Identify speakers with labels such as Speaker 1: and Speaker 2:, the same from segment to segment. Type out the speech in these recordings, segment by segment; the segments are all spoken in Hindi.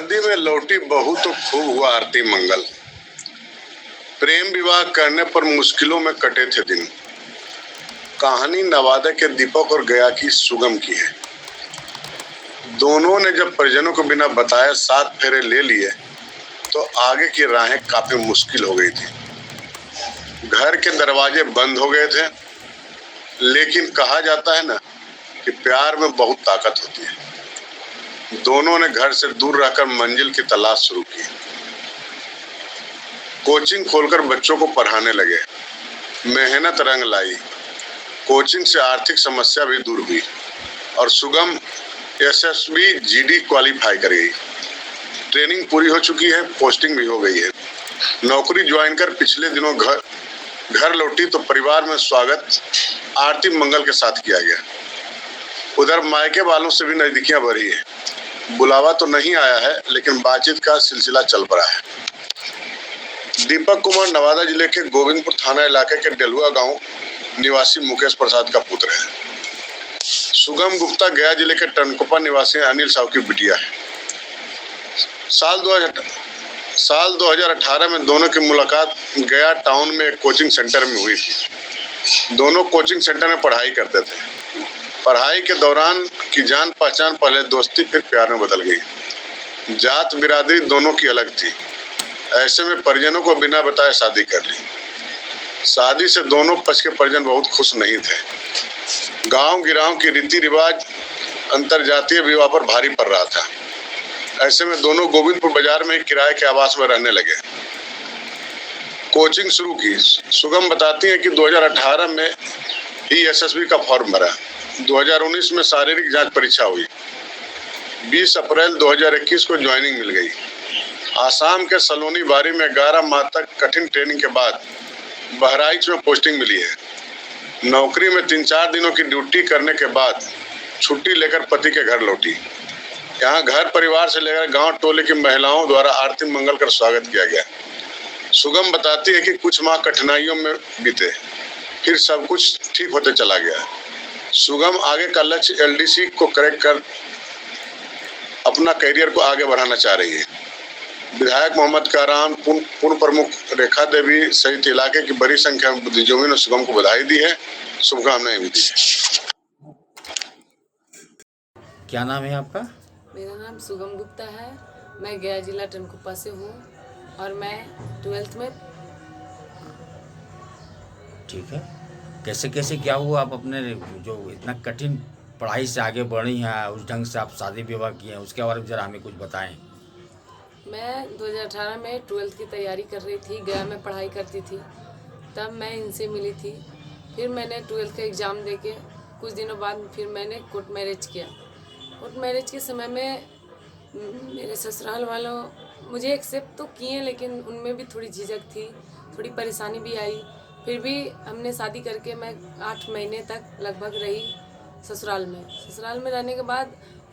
Speaker 1: नदी में लौटी बहू तो खूब हुआ आरती मंगल। प्रेम विवाह करने पर मुश्किलों में कटे थे दिन। कहानी नवादा के दीपक और गया की सुगम की है। दोनों ने जब परिजनों को बिना बताए 7 फेरे ले लिए तो आगे की राहें काफी मुश्किल हो गई थी। घर के दरवाजे बंद हो गए थे, लेकिन कहा जाता है ना कि प्यार में बहुत ताकत होती है। दोनों ने घर से दूर रहकर मंजिल की तलाश शुरू की। कोचिंग खोलकर बच्चों को पढ़ाने लगे। मेहनत रंग लाई। कोचिंग से आर्थिक समस्या भी दूर हुई और सुगम एसएसबी जीडी क्वालिफाई कर गई। ट्रेनिंग पूरी हो चुकी है, पोस्टिंग भी हो गई है। नौकरी ज्वाइन कर पिछले दिनों घर लौटी तो परिवार में स्वागत आरती मंगल के साथ किया गया। उधर मायके वालों से भी नजदीकियां बढ़ी है। बुलावा तो नहीं आया है, लेकिन बातचीत का सिलसिला चल पड़ा है। दीपक कुमार नवादा जिले के गोविंदपुर थाना इलाके के डेलुआ गांव निवासी मुकेश प्रसाद का पुत्र है। सुगम गुप्ता गया जिले के टनकुपा निवासी अनिल साहू की बिटिया है। साल 2018 में दोनों की मुलाकात गया टाउन में एक कोचिंग सेंटर में हुई थी। दोनों कोचिंग सेंटर में पढ़ाई करते थे। पढ़ाई के दौरान की जान पहचान पहले दोस्ती फिर प्यार में बदल गई। जात बिरादरी दोनों की अलग थी। ऐसे में परिजनों को बिना बताए शादी कर ली। शादी से दोनों पक्ष के परिजन बहुत खुश नहीं थे। गांव गिराव की रीति रिवाज अंतरजातीय विवाह पर भारी पड़ रहा था। ऐसे में दोनों गोविंदपुर बाजार में किराए के आवास में रहने लगे। कोचिंग शुरू की। सुगम बताती है कि 2018 में ही एसएसबी का फॉर्म भरा। 2019 में शारीरिक जांच परीक्षा हुई। 20 अप्रैल 2021 को ज्वाइनिंग मिल गई। आसाम के सलोनी बारी में 11 माह तक कठिन ट्रेनिंग के बाद बहराइच में पोस्टिंग मिली है। नौकरी में 3-4 दिनों की ड्यूटी करने के बाद छुट्टी लेकर पति के घर लौटी। यहाँ घर परिवार से लेकर गांव टोले की महिलाओं द्वारा आरती मंगल कर स्वागत किया गया। सुगम बताती है कि कुछ माह कठिनाइयों में बीते, फिर सब कुछ ठीक होते चला गया। सुगम आगे का लक्ष्य एलडीसी को क्रैक कर अपना करियर को आगे बढ़ाना चाह रही है। विधायक मोहम्मद काराम, पूर्व प्रमुख रेखा देवी सहित इलाके की बड़ी संख्या में बुद्धिजीवियों ने सुगम को बधाई दी है, शुभकामनाएं भी दी है।
Speaker 2: क्या नाम है आपका?
Speaker 3: मेरा नाम सुगम गुप्ता है। मैं गया जिला टनकुपा से हूँ और मैं 12th में।
Speaker 2: ठीक है। कैसे कैसे क्या हुआ आप अपने जो इतना कठिन पढ़ाई से आगे बढ़ी हैं, उस ढंग से आप शादी विवाह किए हैं, उसके बारे में ज़रा हमें कुछ बताएं।
Speaker 3: मैं 2018 में 12th की तैयारी कर रही थी, गया में पढ़ाई करती थी। तब मैं इनसे मिली थी। फिर मैंने 12th का एग्ज़ाम देके कुछ दिनों बाद फिर मैंने कोर्ट मैरिज किया। कोर्ट मैरिज के समय में मेरे ससुराल वालों मुझे एक्सेप्ट तो किए, लेकिन उनमें भी थोड़ी झिझक थी, थोड़ी परेशानी भी आई। फिर भी हमने शादी करके मैं 8 महीने तक लगभग रही ससुराल में। ससुराल में रहने के बाद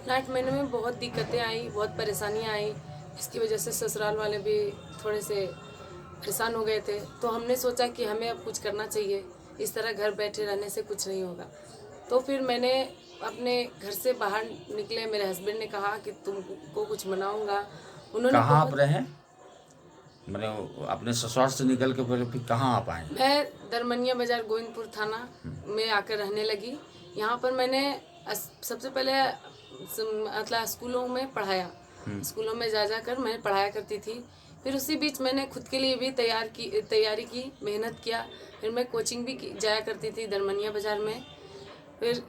Speaker 3: 8 महीने में बहुत दिक्कतें आई, बहुत परेशानियां आई। इसकी वजह से ससुराल वाले भी थोड़े से परेशान हो गए थे। तो हमने सोचा कि हमें अब कुछ करना चाहिए, इस तरह घर बैठे रहने से कुछ नहीं होगा। तो फिर मैंने अपने घर से बाहर निकले। मेरे हस्बैंड ने कहा कि तुमको कुछ मनाऊंगा। उन्होंने
Speaker 2: कहाँ आप रहे? मैंने अपने ससुराल से निकल के फिर कहाँ आप आए?
Speaker 3: मैं दरमनिया बाजार गोविंदपुर थाना में आकर रहने लगी। यहाँ पर मैंने सबसे पहले मतलब स्कूलों में पढ़ाया। स्कूलों में जा कर मैं पढ़ाया करती थी। फिर उसी बीच मैंने खुद के लिए भी तैयारी की, मेहनत किया। फिर मैं कोचिंग भी जाया करती थी दरमनिया बाजार में। फिर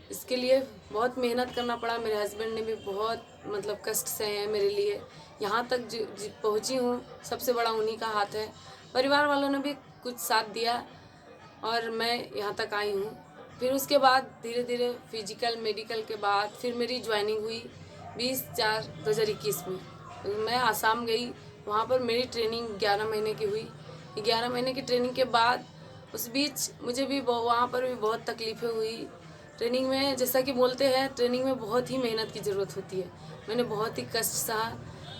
Speaker 3: इसके लिए बहुत मेहनत करना पड़ा। मेरे हस्बैंड ने भी बहुत मतलब कष्ट सहे हैं मेरे लिए। यहाँ तक पहुँची हूँ, सबसे बड़ा उन्हीं का हाथ है। परिवार वालों ने भी कुछ साथ दिया और मैं यहाँ तक आई हूँ। फिर उसके बाद धीरे धीरे फिजिकल मेडिकल के बाद फिर मेरी ज्वाइनिंग हुई 20/4/2021 में। मैं आसाम गई, वहाँ पर मेरी ट्रेनिंग 11 महीने की हुई। 11 महीने की ट्रेनिंग के बाद उस बीच मुझे भी वहाँ पर भी बहुत तकलीफ़ें हुई। ट्रेनिंग में जैसा कि बोलते हैं, ट्रेनिंग में बहुत ही मेहनत की ज़रूरत होती है। मैंने बहुत ही कष्ट सहा।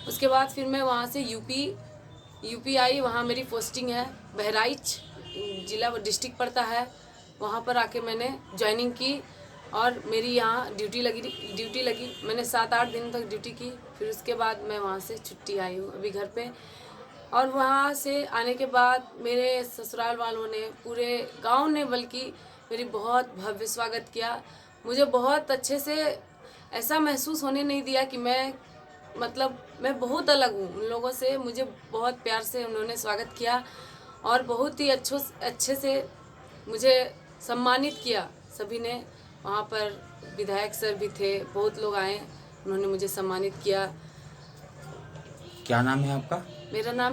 Speaker 3: उसके बाद फिर मैं वहाँ से यूपी आई। वहाँ मेरी पोस्टिंग है। बहराइच जिला डिस्ट्रिक्ट पड़ता है। वहाँ पर आके मैंने ज्वाइनिंग की और मेरी यहाँ ड्यूटी लगी। मैंने 7-8 दिन तक ड्यूटी की। फिर उसके बाद मैं वहाँ से छुट्टी आई हूँ अभी घर पे। और वहाँ से आने के बाद मेरे ससुराल वालों ने, पूरे गांव ने बल्कि मेरी बहुत भव्य स्वागत किया। मुझे बहुत अच्छे से ऐसा महसूस होने नहीं दिया कि मैं मैं बहुत अलग हूँ उन लोगों से। मुझे बहुत प्यार से उन्होंने स्वागत किया और बहुत ही अच्छे से मुझे सम्मानित किया सभी ने। वहाँ पर विधायक सर भी थे, बहुत लोग आए, उन्होंने मुझे सम्मानित किया।
Speaker 2: क्या नाम है आपका?
Speaker 3: मेरा नाम